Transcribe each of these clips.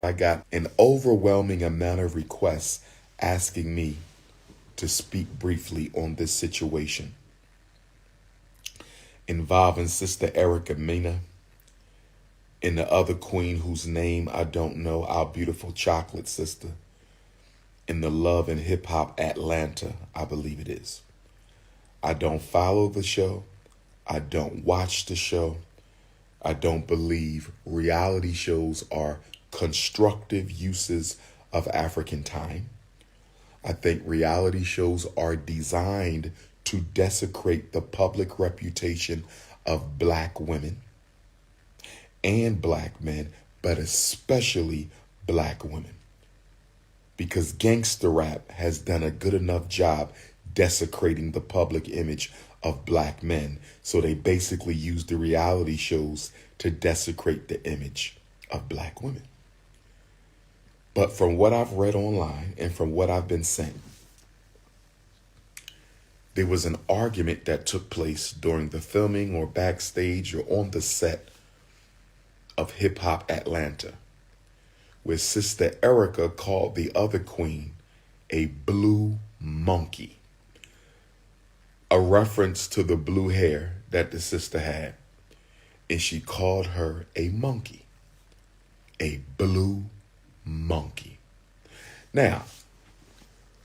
I got an overwhelming amount of requests asking me to speak briefly on this situation involving Sister Erica Mena and the other queen whose name I don't know, our beautiful chocolate sister, in the Love and Hip Hop Atlanta, I believe it is. I don't follow the show. I don't watch the show. I don't believe reality shows are constructive uses of African time. I think reality shows are designed to desecrate the public reputation of black women and black men, but especially black women. Because gangster rap has done a good enough job desecrating the public image of black men. So they basically use the reality shows to desecrate the image of black women. But from what I've read online and from what I've been sent, there was an argument that took place during the filming or backstage or on the set of Hip Hop Atlanta, where Sister Erica called the other queen a blue monkey, a reference to the blue hair that the sister had. And she called her a monkey, a blue monkey. Now,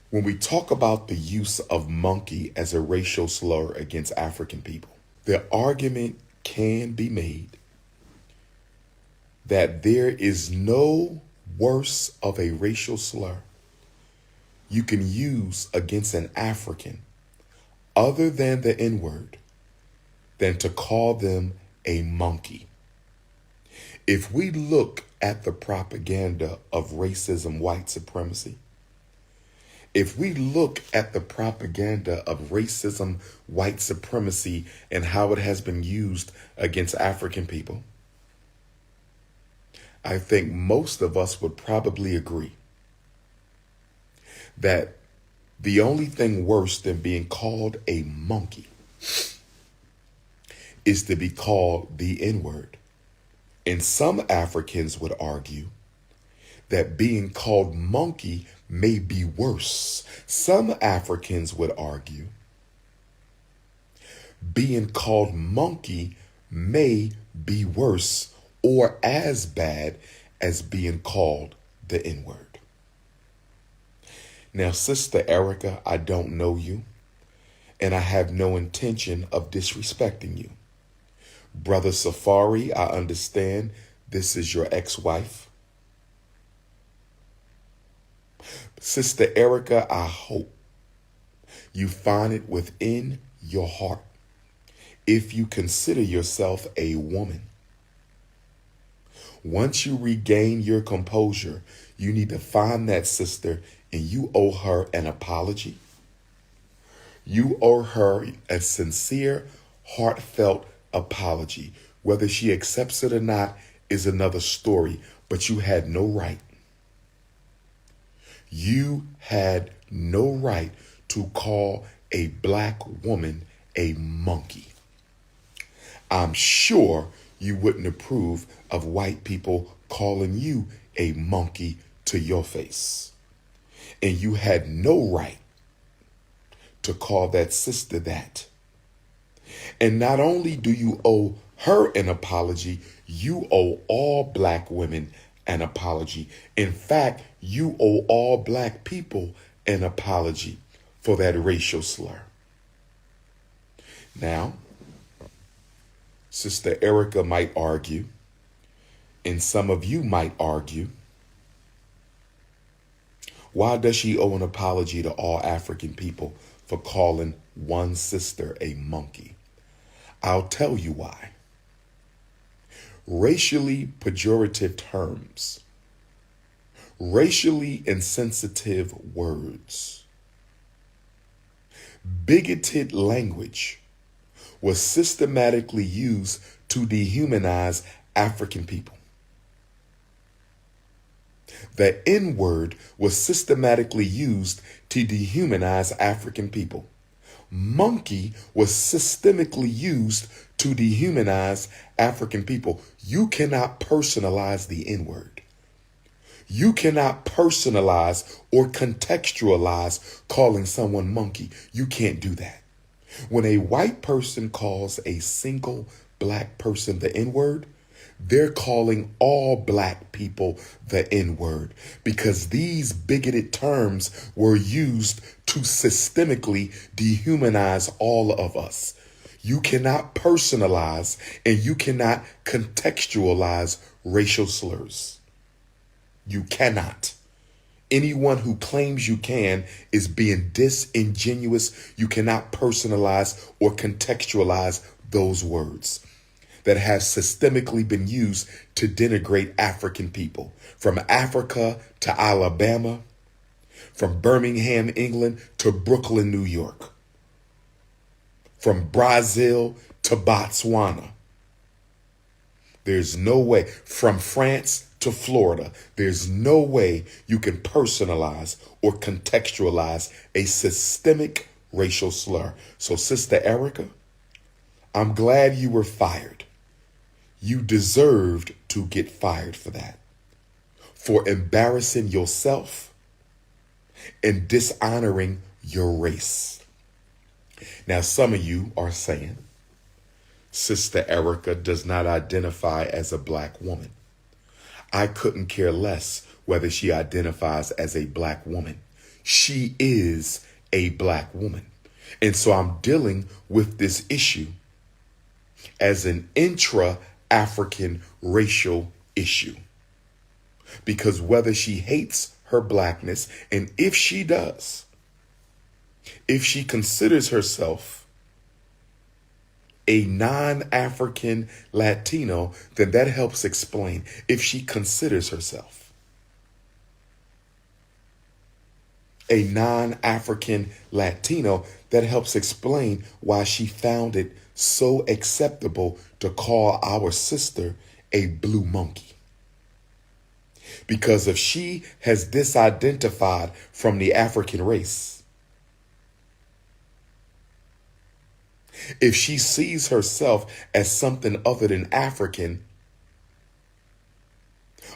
when we talk about the use of monkey as a racial slur against African people, the argument can be made that there is no worse of a racial slur you can use against an African other than the N-word than to call them a monkey. If we look at the propaganda of racism, white supremacy, if we look at the propaganda of racism, white supremacy, and how it has been used against African people, I think most of us would probably agree that the only thing worse than being called a monkey is to be called the N-word. And some Africans would argue that being called monkey may be worse. Some Africans would argue being called monkey may be worse or as bad as being called the N-word. Now, Sister Erica, I don't know you, and I have no intention of disrespecting you. Brother Safari, I understand this is your ex-wife. Sister Erica, I hope you find it within your heart, if you consider yourself a woman. Once you regain your composure, you need to find that sister and you owe her an apology. You owe her a sincere, heartfelt apology. Whether she accepts it or not is another story, but you had no right. You had no right to call a black woman a monkey. I'm sure you wouldn't approve of white people calling you a monkey to your face. And you had no right to call that sister that. And not only do you owe her an apology, you owe all black women an apology. In fact, you owe all black people an apology for that racial slur. Now, Sister Erica might argue, and some of you might argue, why does she owe an apology to all African people for calling one sister a monkey? I'll tell you why. Racially pejorative terms, racially insensitive words, bigoted language was systematically used to dehumanize African people. The N-word was systematically used to dehumanize African people. Monkey was systemically used to dehumanize African people. You cannot personalize the N-word. You cannot personalize or contextualize calling someone monkey. You can't do that. When a white person calls a single black person the N-word, they're calling all black people the N-word because these bigoted terms were used to systemically dehumanize all of us. You cannot personalize and you cannot contextualize racial slurs. You cannot. Anyone who claims you can is being disingenuous. You cannot personalize or contextualize those words that have systemically been used to denigrate African people. From Africa to Alabama, from Birmingham, England to Brooklyn, New York, from Brazil to Botswana. There's no way, from France to Florida, there's no way you can personalize or contextualize a systemic racial slur. So, Sister Erica, I'm glad you were fired. You deserved to get fired for that, for embarrassing yourself and dishonoring your race. Now, some of you are saying, Sister Erica does not identify as a black woman. I couldn't care less whether she identifies as a black woman. She is a black woman. And so I'm dealing with this issue as an intra-African racial issue. Because whether she hates her blackness, and if she does, if she considers herself a non-African Latino, then that helps explain if she considers herself a non-African Latino, that helps explain why she found it so acceptable to call our sister a blue monkey. Because if she has disidentified from the African race, if she sees herself as something other than African,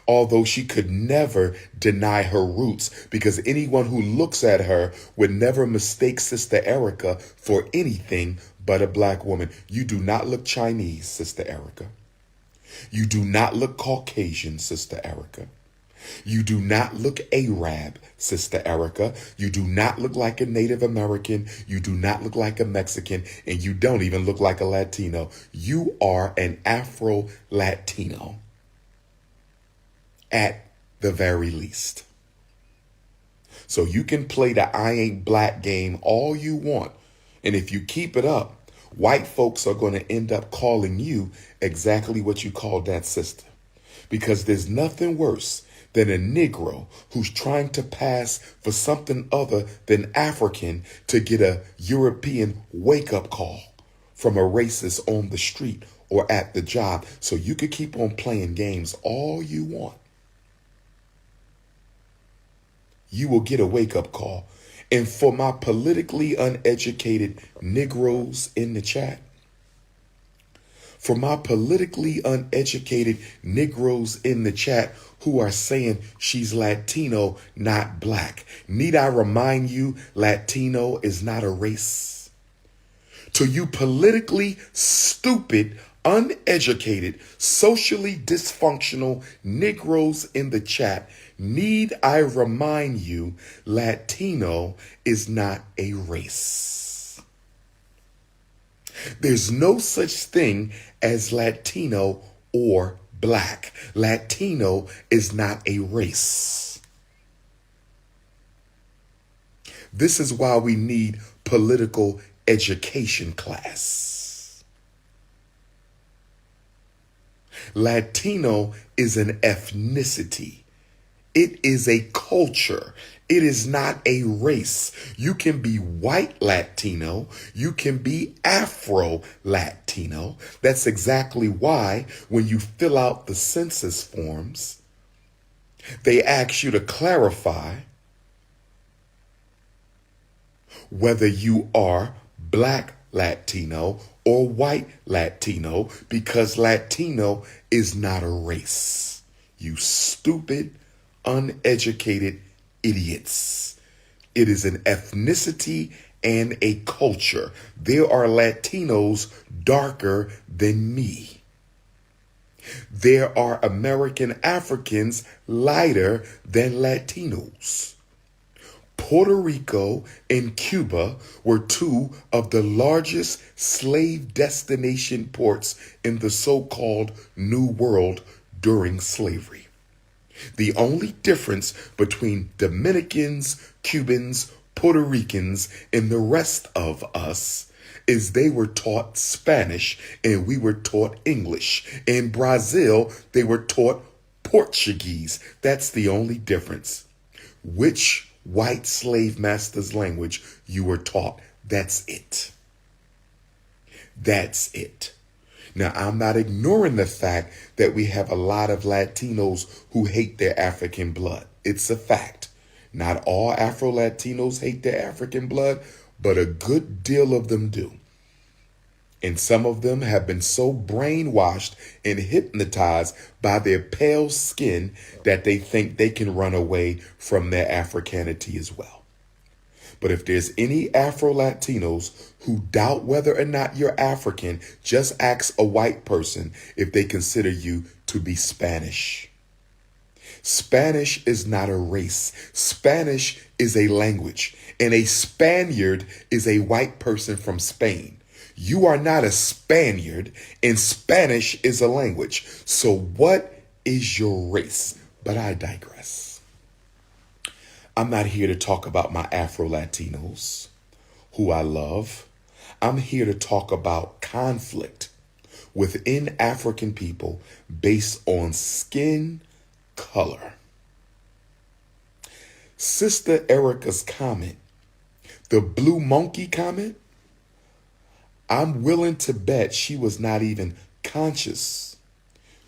although she could never deny her roots, because anyone who looks at her would never mistake Sister Erica for anything but a black woman. You do not look Chinese, Sister Erica. You do not look Caucasian, Sister Erica. You do not look Arab, Sister Erica. You do not look like a Native American. You do not look like a Mexican. And you don't even look like a Latino. You are an Afro-Latino at the very least. So you can play the I ain't black game all you want. And if you keep it up, white folks are going to end up calling you exactly what you called that sister. Because there's nothing worse than a Negro who's trying to pass for something other than African to get a European wake-up call from a racist on the street or at the job. So you could keep on playing games all you want. You will get a wake-up call. And for my politically uneducated Negroes in the chat, for my politically uneducated Negroes in the chat who are saying she's Latino, not black, need I remind you, Latino is not a race? To you politically stupid, uneducated, socially dysfunctional Negroes in the chat, need I remind you, Latino is not a race. There's no such thing as Latino or black. Latino is not a race. This is why we need political education class. Latino is an ethnicity. It is a culture. It is not a race. You can be white Latino. You can be Afro Latino. That's exactly why when you fill out the census forms, they ask you to clarify whether you are black Latino or white Latino, because Latino is not a race. You stupid, uneducated idiots. It is an ethnicity and a culture. There are Latinos darker than me. There are American Africans lighter than Latinos. Puerto Rico and Cuba were two of the largest slave destination ports in the so-called New World during slavery. The only difference between Dominicans, Cubans, Puerto Ricans, and the rest of us is they were taught Spanish and we were taught English. In Brazil, they were taught Portuguese. That's the only difference. Which white slave master's language you were taught, that's it. That's it. Now, I'm not ignoring the fact that we have a lot of Latinos who hate their African blood. It's a fact. Not all Afro-Latinos hate their African blood, but a good deal of them do. And some of them have been so brainwashed and hypnotized by their pale skin that they think they can run away from their Africanity as well. But if there's any Afro-Latinos who doubt whether or not you're African, just ask a white person if they consider you to be Spanish. Spanish is not a race. Spanish is a language, and a Spaniard is a white person from Spain. You are not a Spaniard, and Spanish is a language. So what is your race? But I digress. I'm not here to talk about my Afro-Latinos, who I love. I'm here to talk about conflict within African people based on skin color. Sister Erica's comment, the blue monkey comment, I'm willing to bet she was not even conscious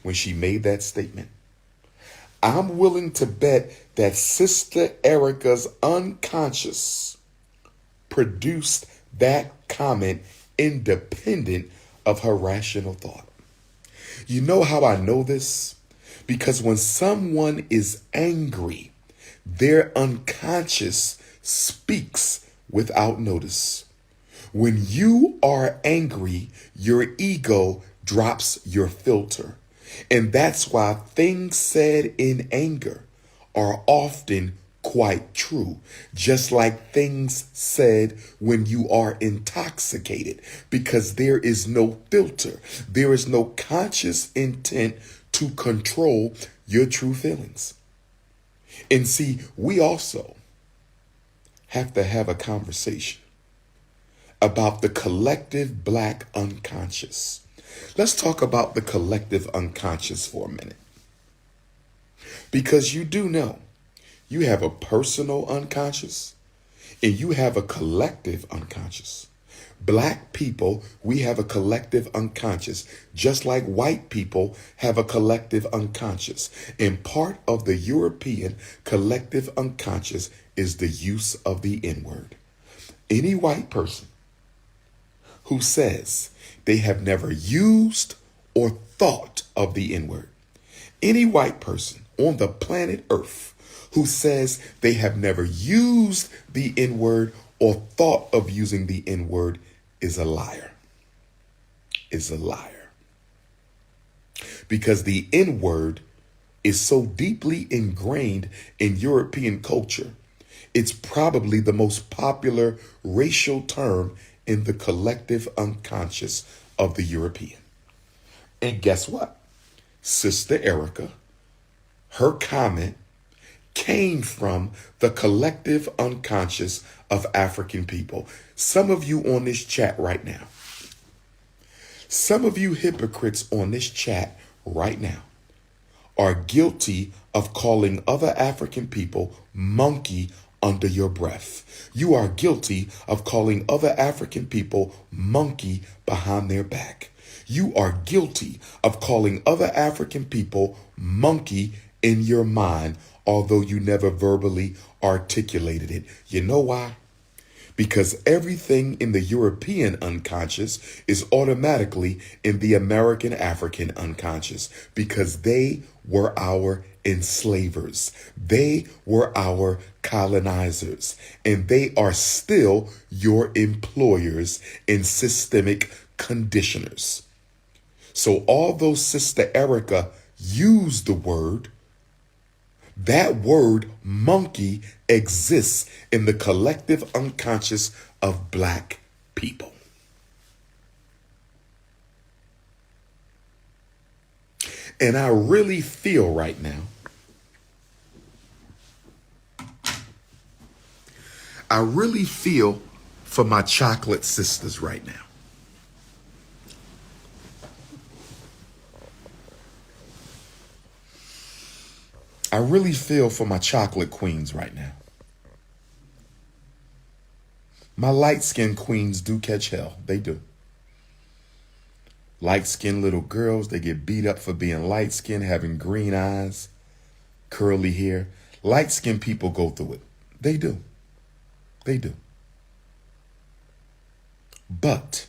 when she made that statement. I'm willing to bet that Sister Erica's unconscious produced that comment independent of her rational thought. You know how I know this? Because when someone is angry, their unconscious speaks without notice. When you are angry, your ego drops your filter. And that's why things said in anger are often quite true, just like things said when you are intoxicated, because there is no filter. There is no conscious intent to control your true feelings. And see, we also have to have a conversation about the collective Black unconscious. Let's talk about the collective unconscious for a minute. Because you do know you have a personal unconscious and you have a collective unconscious. Black people, we have a collective unconscious, just like white people have a collective unconscious. And part of the European collective unconscious is the use of the N-word. Any white person who says they have never used or thought of the N-word, any white person on the planet Earth who says they have never used the N-word or thought of using the N-word is a liar. Is a liar. Because the N-word is so deeply ingrained in European culture, it's probably the most popular racial term in the collective unconscious of the European. And guess what? Sister Erica, her comment came from the collective unconscious of African people. Some of you on this chat right now, some of you hypocrites on this chat right now are guilty of calling other African people monkey under your breath. You are guilty of calling other African people monkey behind their back. You are guilty of calling other African people monkey in your mind, although you never verbally articulated it. You know why? Because everything in the European unconscious is automatically in the American African unconscious, because they were our enslavers. They were our colonizers, and they are still your employers and systemic conditioners. So although Sister Erica used the word, that word monkey exists in the collective unconscious of Black people. And I really feel right now, I really feel for my chocolate sisters right now. I really feel for my chocolate queens right now. My light-skinned queens do catch hell. They do. Light-skinned little girls, they get beat up for being light-skinned, having green eyes, curly hair. Light-skinned people go through it. They do. They do. But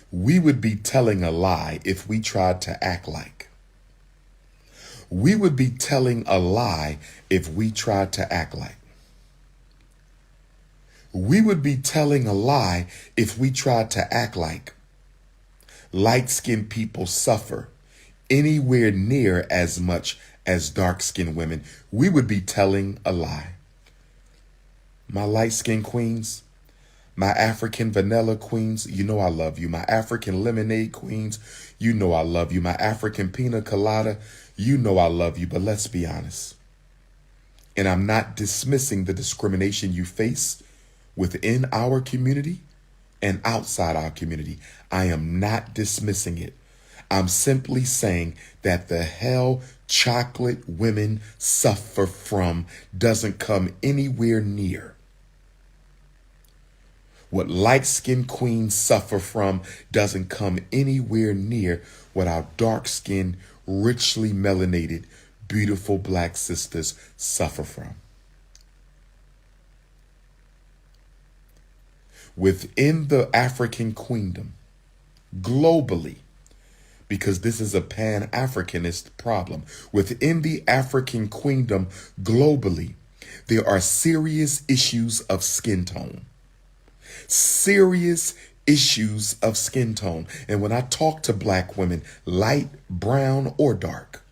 we would be telling a lie if we tried to act like. We would be telling a lie if we tried to act like. We would be telling a lie if we tried to act like light-skinned people suffer anywhere near as much as dark-skinned women. We would be telling a lie. My light-skinned queens, my African vanilla queens, you know I love you. My African lemonade queens, you know I love you. My African pina colada, you know I love you. But let's be honest. And I'm not dismissing the discrimination you face within our community and outside our community. I am not dismissing it. I'm simply saying that the hell chocolate women suffer from doesn't come anywhere near what light-skinned queens suffer from, doesn't come anywhere near what our dark-skinned, richly melanated, beautiful Black sisters suffer from. Within the African queendom, globally, because this is a Pan-Africanist problem, within the African queendom globally, there are serious issues of skin tone. Serious issues of skin tone. And when I talk to Black women, light, brown, or dark,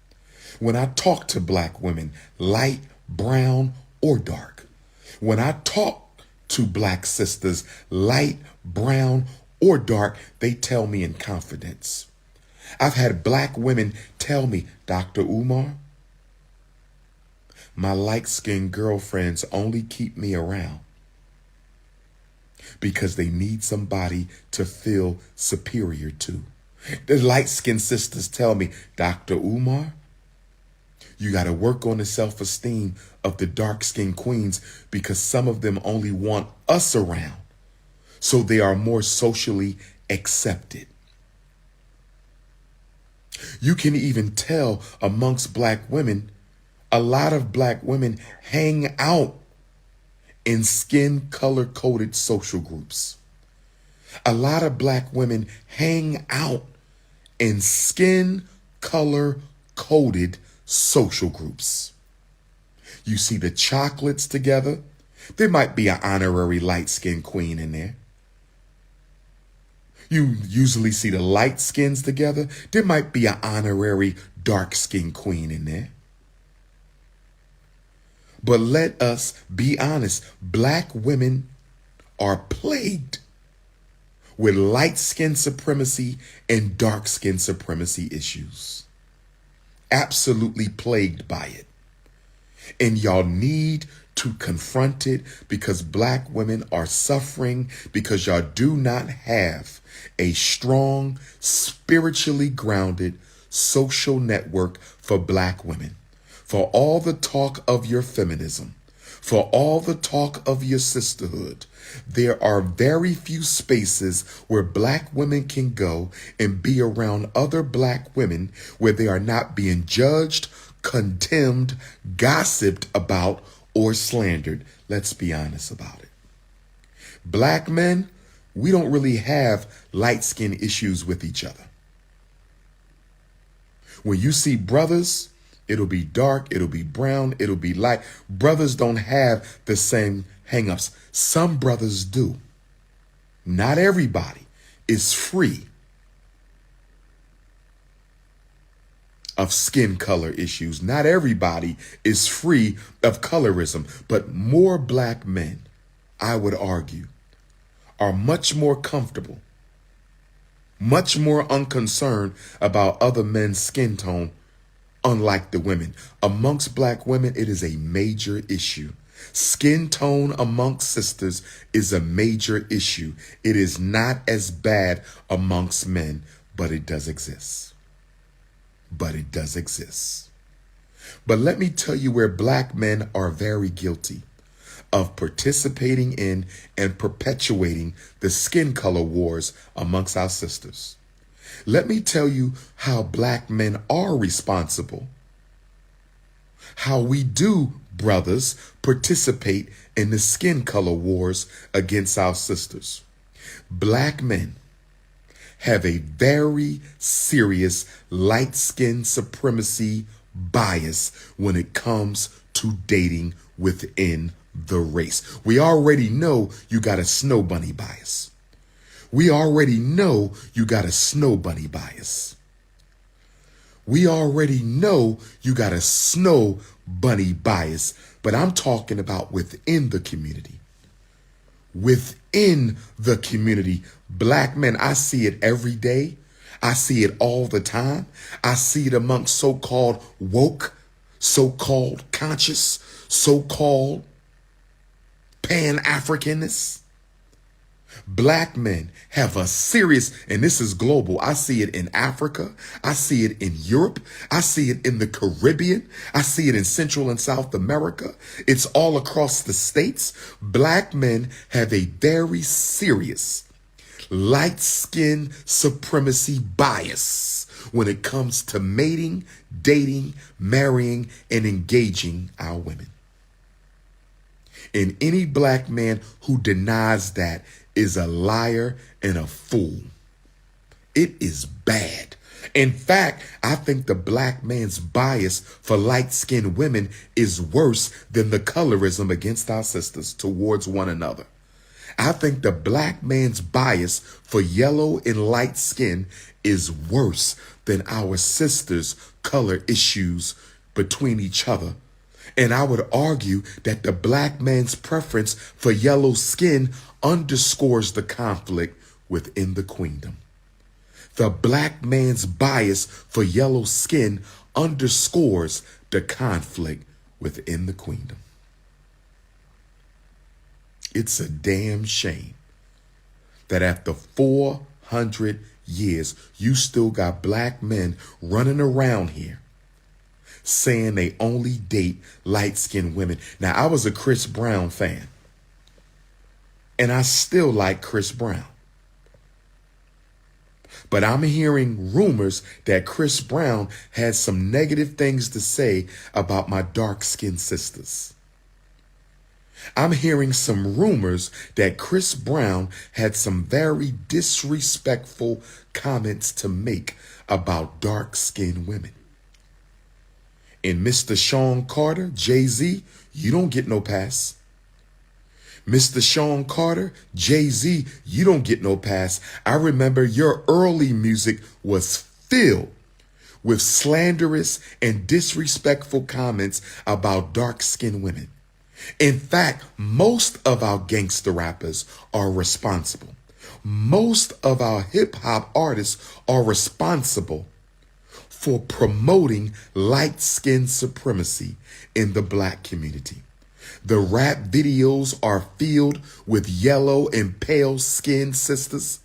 when I talk to Black women, light, brown, or dark, when I talk to Black sisters, light, brown, or dark, they tell me in confidence. I've had Black women tell me, Dr. Umar, my light-skinned girlfriends only keep me around because they need somebody to feel superior to. The light-skinned sisters tell me, Dr. Umar, you got to work on the self-esteem of the dark-skinned queens because some of them only want us around, so they are more socially accepted. You can even tell amongst Black women, a lot of Black women hang out in skin color coded social groups. A lot of Black women hang out in skin color coded social groups. You see the chocolates together. There might be an honorary light skinned queen in there. You usually see the light skins together. There might be an honorary dark skinned queen in there. But let us be honest, Black women are plagued with light skin supremacy and dark skin supremacy issues. Absolutely plagued by it. And y'all need to confront it because Black women are suffering because y'all do not have a strong, spiritually grounded social network for Black women. For all the talk of your feminism, for all the talk of your sisterhood, there are very few spaces where Black women can go and be around other Black women where they are not being judged, condemned, gossiped about, or slandered. Let's be honest about it. Black men, we don't really have light skin issues with each other. When you see brothers, it'll be dark, it'll be brown, it'll be light. Brothers don't have the same hangups. Some brothers do. Not everybody is free of skin color issues. Not everybody is free of colorism, but more black men, I would argue, are much more comfortable, much more unconcerned about other men's skin tone, unlike the women. Amongst black women, it is a major issue. Skin tone amongst sisters is a major issue. It is not as bad amongst men, but it does exist. But it does exist. But let me tell you where black men are very guilty of participating in and perpetuating the skin color wars amongst our sisters. Let me tell you how black men are responsible, how we do, brothers, participate in the skin color wars against our sisters. Black men have a very serious light skin supremacy bias when it comes to dating within the race. We already know you got a snow bunny bias. We already know you got a snow bunny bias. We already know you got a snow bunny bias, but I'm talking about within the community. Within the community, black men, I see it every day. I see it all the time. I see it amongst so-called woke, so-called conscious, so-called Pan-Africanists. Black men have a serious, and this is global. I see it in Africa. I see it in Europe. I see it in the Caribbean. I see it in Central and South America. It's all across the states. Black men have a very serious light skin supremacy bias when it comes to mating, dating, marrying, and engaging our women. And any black man who denies that is a liar and a fool. It is bad. In fact, I think the black man's bias for light-skinned women is worse than the colorism against our sisters towards one another. I think the black man's bias for yellow and light skin is worse than our sisters' color issues between each other. And I would argue that the black man's preference for yellow skin underscores the conflict within the queendom. The black man's bias for yellow skin underscores the conflict within the queendom. It's a damn shame that after 400 years, you still got black men running around here saying they only date light-skinned women. Now, I was a Chris Brown fan, and I still like Chris Brown. But I'm hearing rumors that Chris Brown had some negative things to say about my dark-skinned sisters. I'm hearing some rumors that Chris Brown had some very disrespectful comments to make about dark-skinned women. And Mr. Sean Carter, Jay-Z, you don't get no pass. Mr. Sean Carter, Jay-Z, you don't get no pass. I remember your early music was filled with slanderous and disrespectful comments about dark-skinned women. In fact, most of our gangster rappers are responsible. Most of our hip-hop artists are responsible for promoting light skin supremacy in the black community. The rap videos are filled with yellow and pale skinned sisters.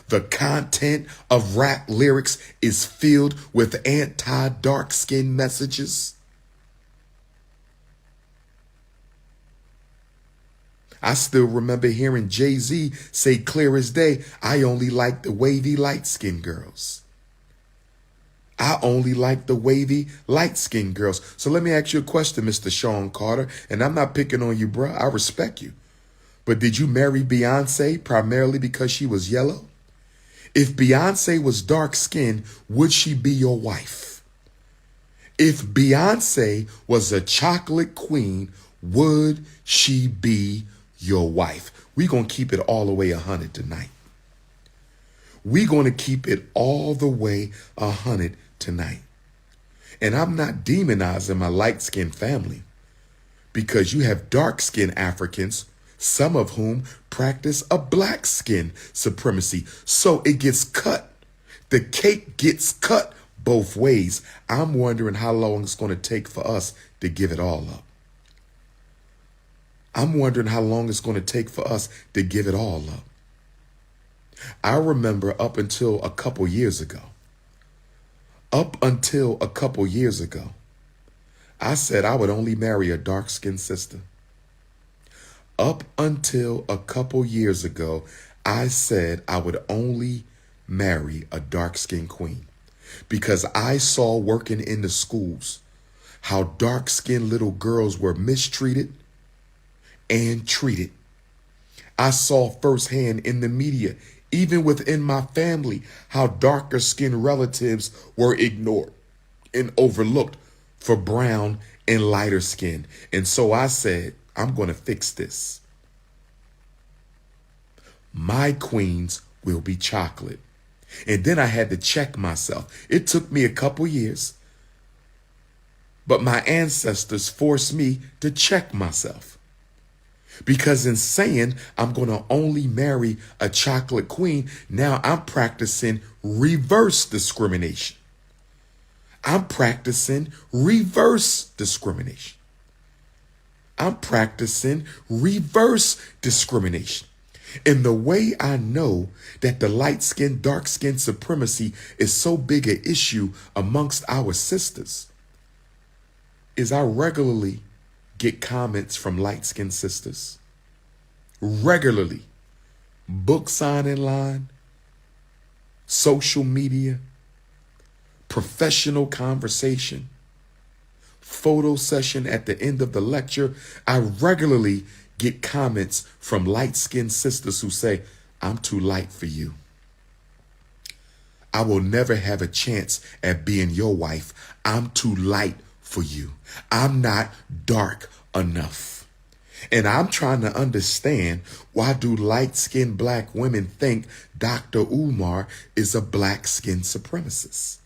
The content of rap lyrics is filled with anti-dark skin messages. I still remember hearing Jay-Z say clear as day, I only like the wavy light-skinned girls. I only like the wavy, light-skinned girls. So let me ask you a question, Mr. Sean Carter, and I'm not picking on you, bro. I respect you. But did you marry Beyonce primarily because she was yellow? If Beyonce was dark-skinned, would she be your wife? If Beyonce was a chocolate queen, would she be your wife? We're going to keep it all the way 100 tonight. We're going to keep it all the way 100 tonight. And I'm not demonizing my light-skinned family, because you have dark-skinned Africans, some of whom practice a black skin supremacy. So it gets cut. The cake gets cut both ways. I'm wondering how long it's going to take for us to give it all up. I'm wondering how long it's going to take for us to give it all up. I remember up until a couple years ago, I said I would only marry a dark-skinned sister. Up until a couple years ago, I said I would only marry a dark-skinned queen, because I saw working in the schools how dark-skinned little girls were mistreated and treated. I saw firsthand in the media, even within my family, how darker-skinned relatives were ignored and overlooked for brown and lighter skin. And so I said, I'm going to fix this. My queens will be chocolate. And then I had to check myself. It took me a couple years, but my ancestors forced me to check myself. Because in saying I'm going to only marry a chocolate queen, now I'm practicing reverse discrimination. I'm practicing reverse discrimination. I'm practicing reverse discrimination. And the way I know that the light-skinned, dark-skinned supremacy is so big an issue amongst our sisters is I regularly get comments from light-skinned sisters. Regularly. Book signing line, social media, professional conversation, photo session at the end of the lecture. I regularly get comments from light-skinned sisters who say, I'm too light for you. I will never have a chance at being your wife. I'm too light for you. I'm not dark enough. And I'm trying to understand, why do light-skinned black women think Dr. Umar is a black-skinned supremacist?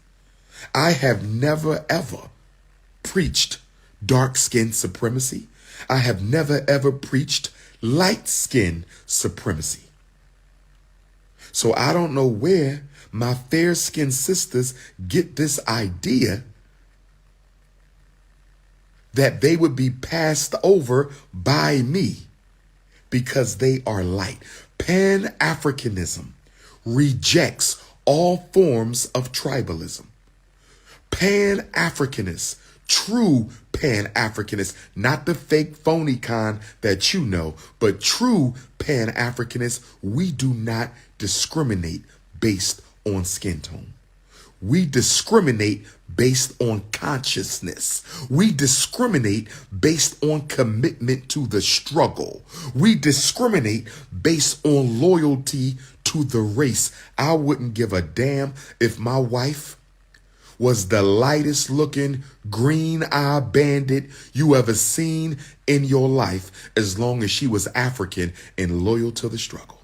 I have never, ever preached dark-skinned supremacy. I have never, ever preached light-skinned supremacy. So I don't know where my fair-skinned sisters get this idea that they would be passed over by me because they are light. Pan-Africanism rejects all forms of tribalism. Pan-Africanists, true Pan-Africanists, not the fake phony kind that you know, but true Pan-Africanists, we do not discriminate based on skin tone. We discriminate based on consciousness. We discriminate based on commitment to the struggle. We discriminate based on loyalty to the race. I wouldn't give a damn if my wife was the lightest looking green-eyed bandit you ever seen in your life, as long as she was African and loyal to the struggle.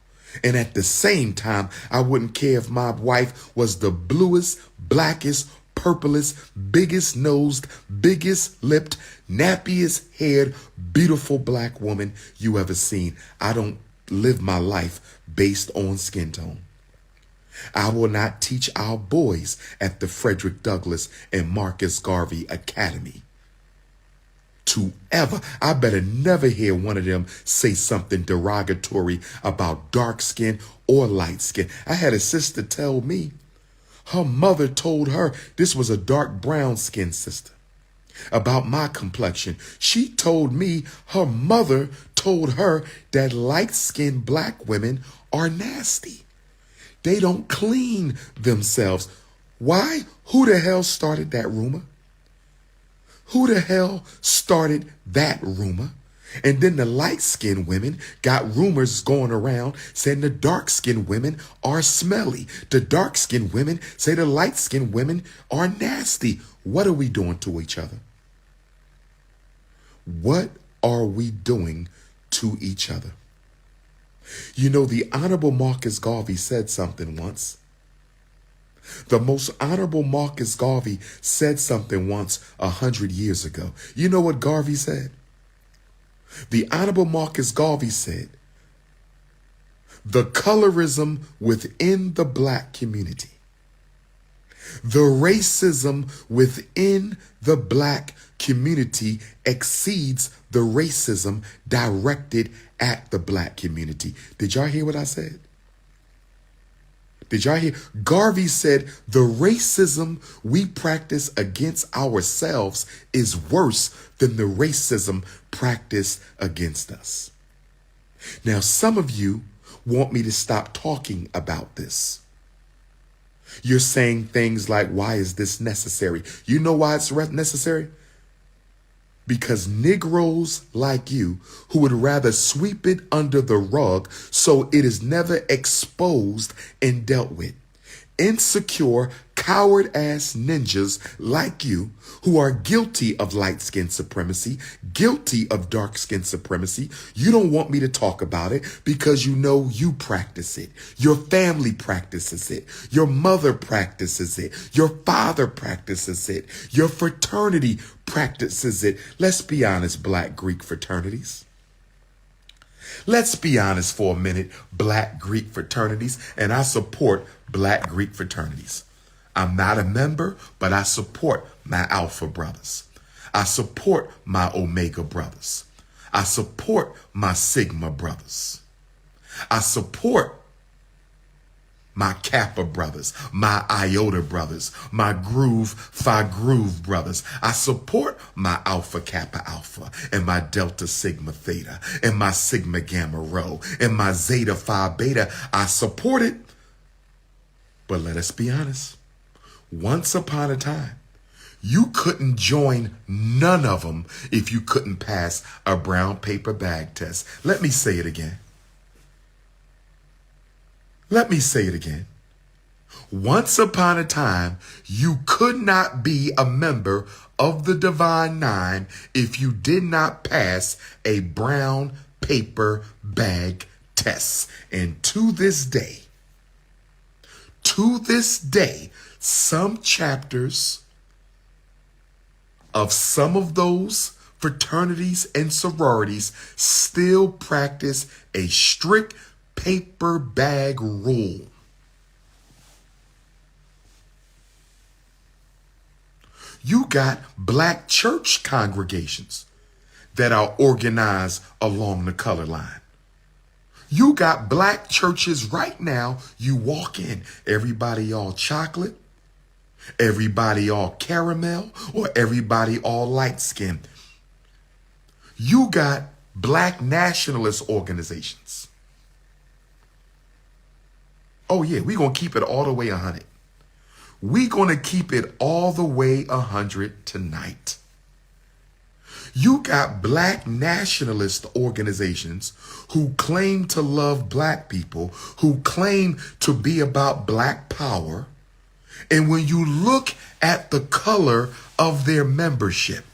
And at the same time, I wouldn't care if my wife was the bluest, blackest, purplest, biggest nosed, biggest lipped, nappiest haired, beautiful black woman you ever seen. I don't live my life based on skin tone. I will not teach our boys at the Frederick Douglass and Marcus Garvey Academy to ever, I better never hear one of them say something derogatory about dark skin or light skin. I had a sister tell me her mother told her this was a dark brown skinned sister. About my complexion, she told me her mother told her that light-skinned black women are nasty. They don't clean themselves. Why? Who the hell started that rumor? Who the hell started that rumor? And then the light-skinned women got rumors going around saying the dark-skinned women are smelly. The dark-skinned women say the light-skinned women are nasty. What are we doing to each other? What are we doing to each other? You know, the Honorable Marcus Garvey said something once. The most Honorable Marcus Garvey said something once 100 years ago. You know what Garvey said? The Honorable Marcus Garvey said, the colorism within the black community, the racism within the black community exceeds the racism directed at the black community. Did y'all hear what I said? Did y'all hear? Garvey said the racism we practice against ourselves is worse than the racism practiced against us. Now, some of you want me to stop talking about this. You're saying things like, why is this necessary? You know why it's necessary? Because Negroes like you who would rather sweep it under the rug so it is never exposed and dealt with. Insecure, coward-ass ninjas like you who are guilty of light-skin supremacy, guilty of dark-skin supremacy. You don't want me to talk about it because you know you practice it. Your family practices it. Your mother practices it. Your father practices it. Your fraternity practices it. Let's be honest, Black Greek fraternities. Let's be honest for a minute, Black Greek fraternities, and I support Black Greek fraternities. I'm not a member, but I support my Alpha brothers. I support my Omega brothers. I support my Sigma brothers. I support my Kappa brothers, my Iota brothers, my Groove Phi Groove brothers. I support my Alpha Kappa Alpha and my Delta Sigma Theta and my Sigma Gamma Rho and my Zeta Phi Beta. I support it. But let us be honest. Once upon a time, you couldn't join none of them if you couldn't pass a brown paper bag test. Let me say it again. Let me say it again. Once upon a time, you could not be a member of the Divine Nine if you did not pass a brown paper bag test. And to this day, some chapters of some of those fraternities and sororities still practice a strict paper bag rule. You got Black church congregations that are organized along the color line. You got Black churches right now, you walk in, everybody all chocolate, everybody all caramel, or everybody all light skin. You got Black nationalist organizations. Oh yeah, we're going to keep it all the way 100. We're going to keep it all the way 100 tonight. You got Black nationalist organizations who claim to love Black people, who claim to be about Black power. And when you look at the color of their membership,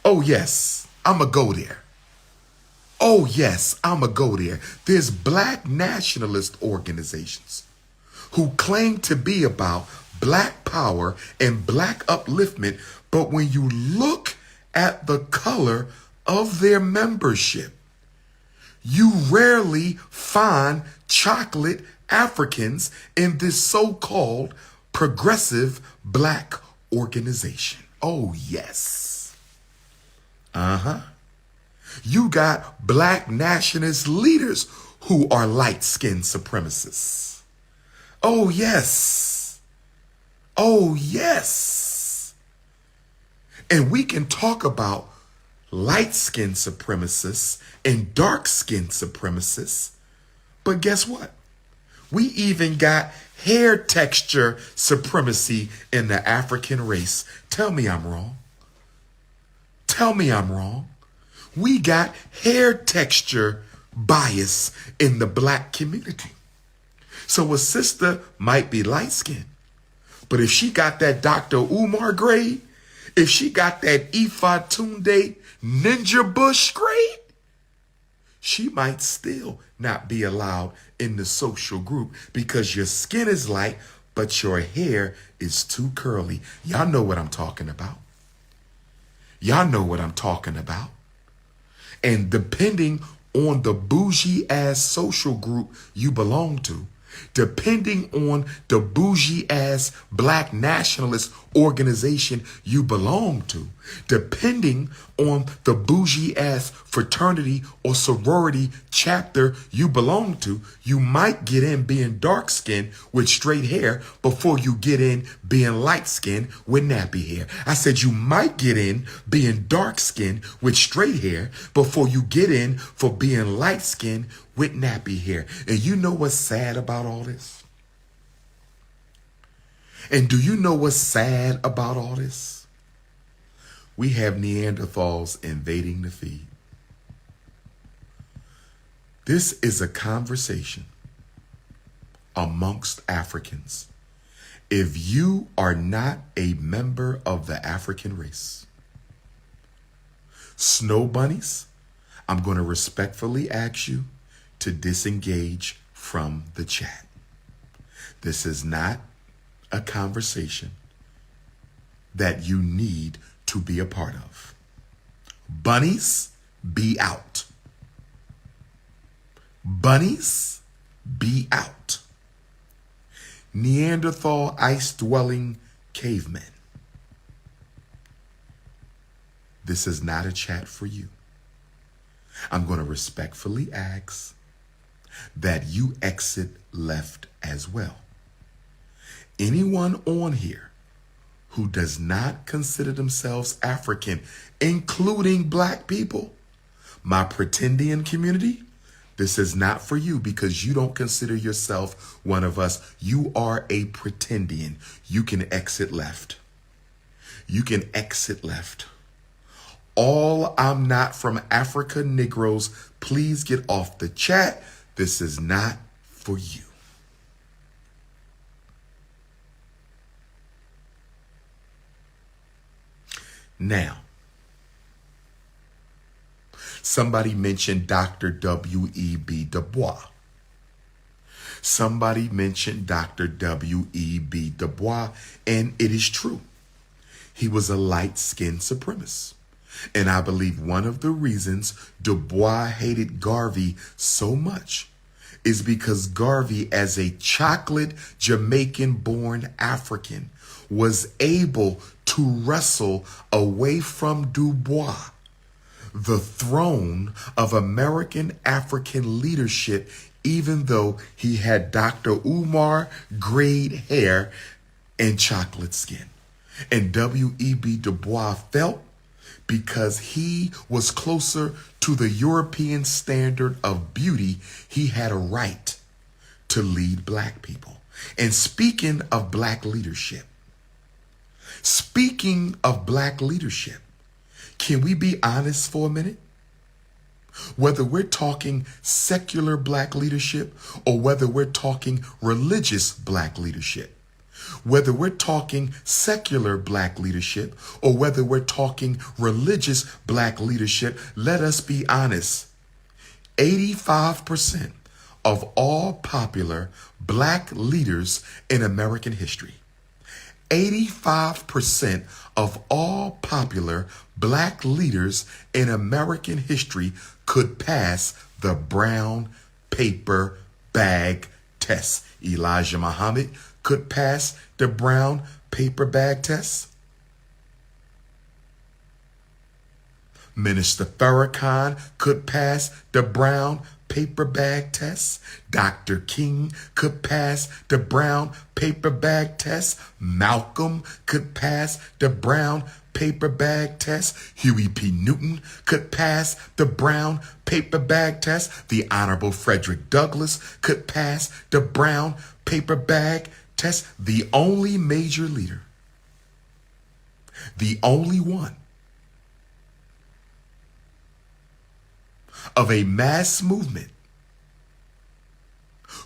oh yes, I'm going to go there. Oh yes, I'm going to go there. There's Black nationalist organizations who claim to be about Black power and Black upliftment, but when you look at the color of their membership, you rarely find chocolate Africans in this so-called progressive Black organization. Oh yes. You got Black nationalist leaders who are light-skinned supremacists. Oh yes. Oh yes. And we can talk about light-skinned supremacists and dark-skinned supremacists, but guess what? We even got hair texture supremacy in the African race. Tell me I'm wrong. Tell me I'm wrong. We got hair texture bias in the black community. So a sister might be light skinned, but if she got that Dr. Umar grade, if she got that Ifatunde Ninja Bush grade, she might still not be allowed in the social group because your skin is light, but your hair is too curly. Y'all know what I'm talking about. Y'all know what I'm talking about. And depending on the bougie ass social group you belong to, depending on the bougie ass black nationalist organization you belong to, depending on the bougie ass fraternity or sorority chapter you belong to, you might get in being dark skinned with straight hair before you get in being light skinned with nappy hair. I said you might get in being dark skinned with straight hair before you get in for being light skinned with nappy hair. And you know what's sad about all this? And do you know what's sad about all this? We have Neanderthals invading the feed. This is a conversation amongst Africans. If you are not a member of the African race, snow bunnies, I'm going to respectfully ask you to disengage from the chat. This is not a conversation that you need to be a part of. Bunnies, be out. Bunnies, be out. Neanderthal ice-dwelling cavemen. This is not a chat for you. I'm going to respectfully ask that you exit left as well. Anyone on here who does not consider themselves African, including black people, my pretendian community, this is not for you because you don't consider yourself one of us. You are a pretendian. You can exit left. You can exit left. All I'm not from Africa Negroes, please get off the chat. This is not for you. Now, somebody mentioned Dr. W.E.B. Du Bois. Somebody mentioned Dr. W.E.B. Du Bois, and it is true. He was a light-skinned supremacist. And I believe one of the reasons Du Bois hated Garvey so much is because Garvey, as a chocolate Jamaican-born African, was able to wrestle away from Du Bois the throne of American African leadership, even though he had Dr. Umar grade hair and chocolate skin. And W.E.B. Du Bois felt because he was closer to the European standard of beauty, he had a right to lead black people. And speaking of black leadership, can we be honest for a minute? Whether we're talking secular black leadership or whether we're talking religious black leadership, whether we're talking secular black leadership or whether we're talking religious black leadership, let us be honest. 85% of all popular black leaders in American history, 85% of all popular black leaders in American history could pass the brown paper bag test. Elijah Muhammad could pass the brown paper bag test. Minister Farrakhan could pass the brown paper bag test. Dr. King could pass the brown paper bag test. Malcolm could pass the brown paper bag test. Huey P. Newton could pass the brown paper bag test. The Honorable Frederick Douglass could pass the brown paper bag test. The only major leader, the only one of a mass movement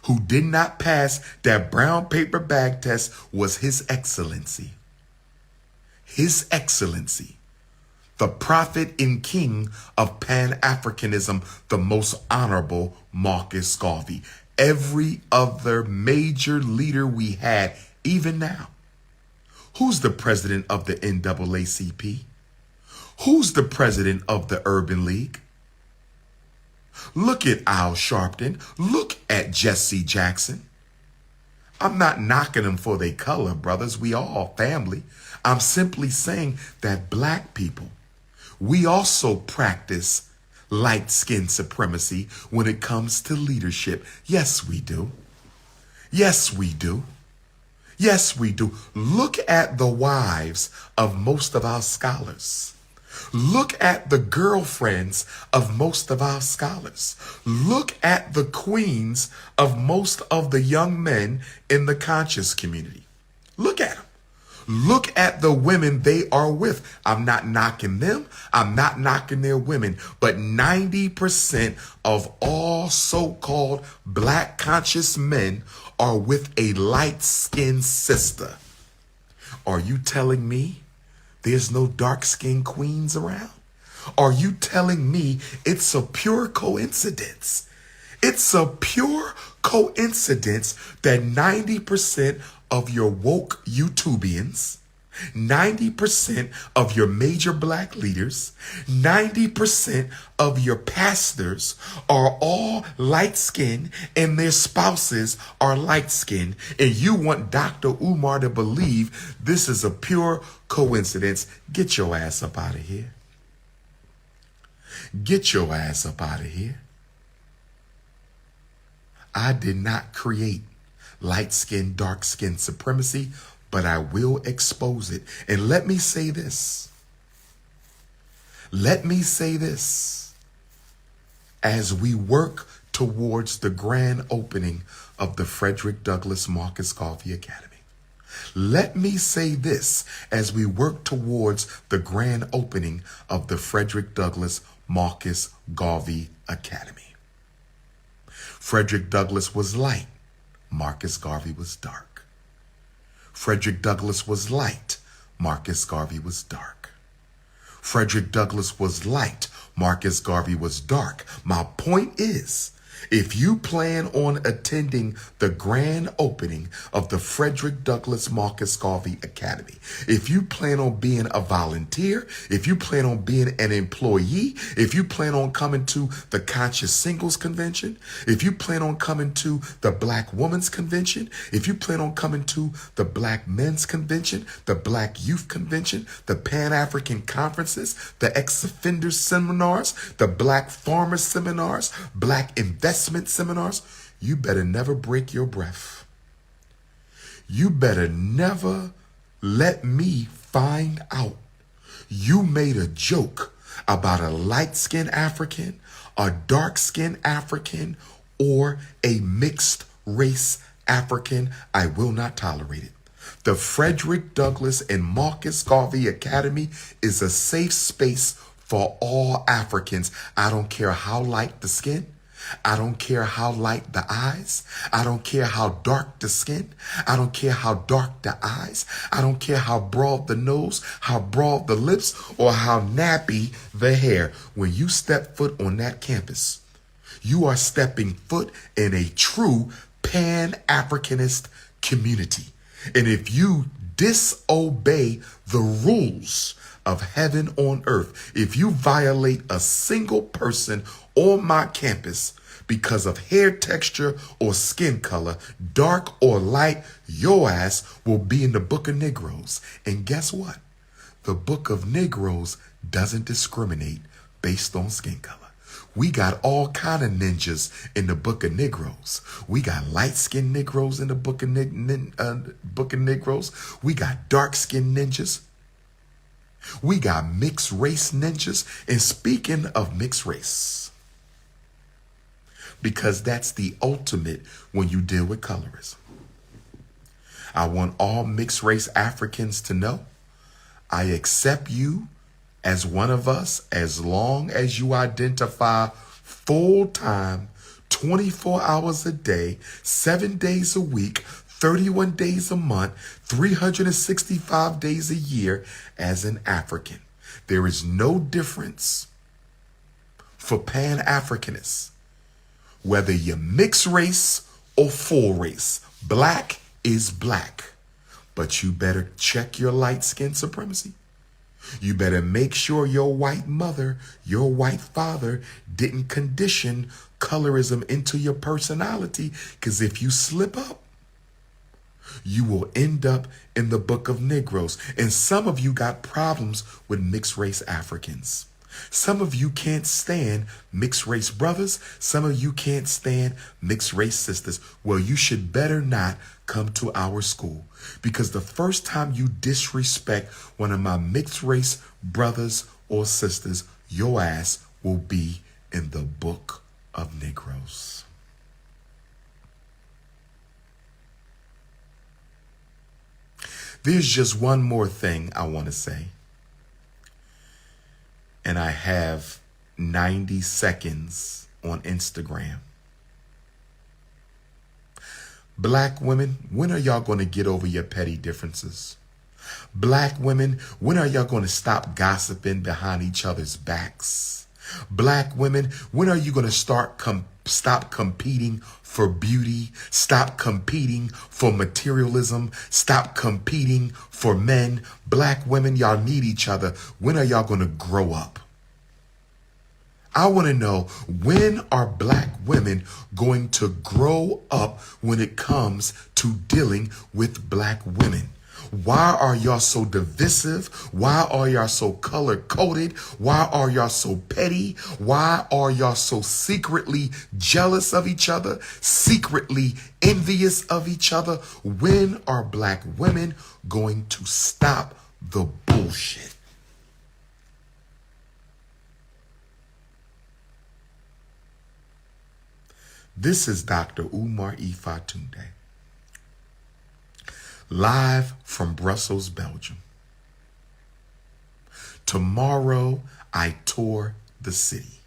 who did not pass that brown paper bag test was His Excellency. His Excellency, the prophet and king of Pan-Africanism, the most honorable Marcus Garvey. Every other major leader we had, even now. Who's the president of the NAACP? Who's the president of the Urban League? Look at Al Sharpton. Look at Jesse Jackson. I'm not knocking them for their color, brothers. We all family. I'm simply saying that black people, we also practice light skin supremacy when it comes to leadership. Yes, we do. Yes, we do. Yes, we do. Look at the wives of most of our scholars. Look at the girlfriends of most of our scholars. Look at the queens of most of the young men in the conscious community. Look at them. Look at the women they are with. I'm not knocking them. I'm not knocking their women. But 90% of all so-called black conscious men are with a light-skinned sister. Are you telling me there's no dark-skinned queens around? Are you telling me it's a pure coincidence? It's a pure coincidence that 90% of your woke YouTubians, 90% of your major black leaders, 90% of your pastors are all light-skinned and their spouses are light-skinned, and you want Dr. Umar to believe this is a pure coincidence? Get your ass up out of here. Get your ass up out of here. I did not create light-skin, dark-skin supremacy, but I will expose it. And let me say this. Let me say this. As we work towards the grand opening of the Frederick Douglass Marcus Garvey Academy. Let me say this as we work towards the grand opening of the Frederick Douglass Marcus Garvey Academy. Frederick Douglass was light. Marcus Garvey was dark. Frederick Douglass was light. Marcus Garvey was dark. Frederick Douglass was light. Marcus Garvey was dark. My point is, if you plan on attending the grand opening of the Frederick Douglass Marcus Garvey Academy, if you plan on being a volunteer, if you plan on being an employee, if you plan on coming to the Conscious Singles Convention, if you plan on coming to the Black Women's Convention, if you plan on coming to the Black Men's Convention, the Black Youth Convention, the Pan-African Conferences, the Ex-Offenders Seminars, the Black Farmers Seminars, Black Investment Seminars, you better never break your breath. You better never let me find out you made a joke about a light-skinned African, a dark-skinned African, or a mixed race African. I will not tolerate it. The Frederick Douglass and Marcus Garvey Academy is a safe space for all Africans. I don't care how light the skin. I don't care how light the eyes. I don't care how dark the skin. I don't care how dark the eyes. I don't care how broad the nose, how broad the lips, or how nappy the hair. When you step foot on that campus, you are stepping foot in a true Pan-Africanist community. And if you disobey the rules of heaven on earth, if you violate a single person on my campus because of hair texture or skin color, dark or light, your ass will be in the Book of Negroes. And guess what? The Book of Negroes doesn't discriminate based on skin color. We got all kind of ninjas in the Book of Negroes. We got light-skinned Negroes in the Book of Negroes. We got dark-skinned ninjas. We got mixed race ninjas. And speaking of mixed race, because that's the ultimate when you deal with colorism, I want all mixed race Africans to know I accept you as one of us as long as you identify full time, 24 hours a day, 7 days a week, 31 days a month, 365 days a year as an African. There is no difference for Pan-Africanists, whether you're mixed race or full race. Black is black. But you better check your light skin supremacy. You better make sure your white mother, your white father didn't condition colorism into your personality, because if you slip up, you will end up in the book of Negroes. And some of you got problems with mixed race Africans. Some of you can't stand mixed race brothers. Some of you can't stand mixed race sisters. Well, you should better not come to our school, because the first time you disrespect one of my mixed race brothers or sisters, your ass will be in the book of Negroes. There's just one more thing I want to say. And I have 90 seconds on Instagram. Black women, when are y'all going to get over your petty differences? Black women, when are y'all going to stop gossiping behind each other's backs? Black women, when are you going to stop competing for beauty? Stop competing for materialism? Stop competing for men? Black women, y'all need each other. When are y'all going to grow up? I want to know, when are black women going to grow up when it comes to dealing with black women? Why are y'all so divisive? Why are y'all so color-coded? Why are y'all so petty? Why are y'all so secretly jealous of each other? Secretly envious of each other? When are black women going to stop the bullshit? This is Dr. Umar Ifatunde, live from Brussels, Belgium. Tomorrow, I tour the city.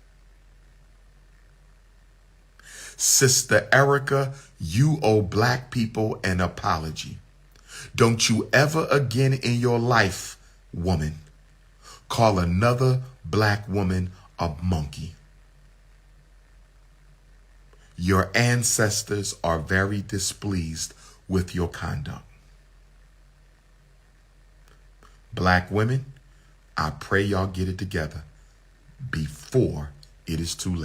Sister Erica, you owe black people an apology. Don't you ever again in your life, woman, call another black woman a monkey. Your ancestors are very displeased with your conduct. Black women, I pray y'all get it together before it is too late.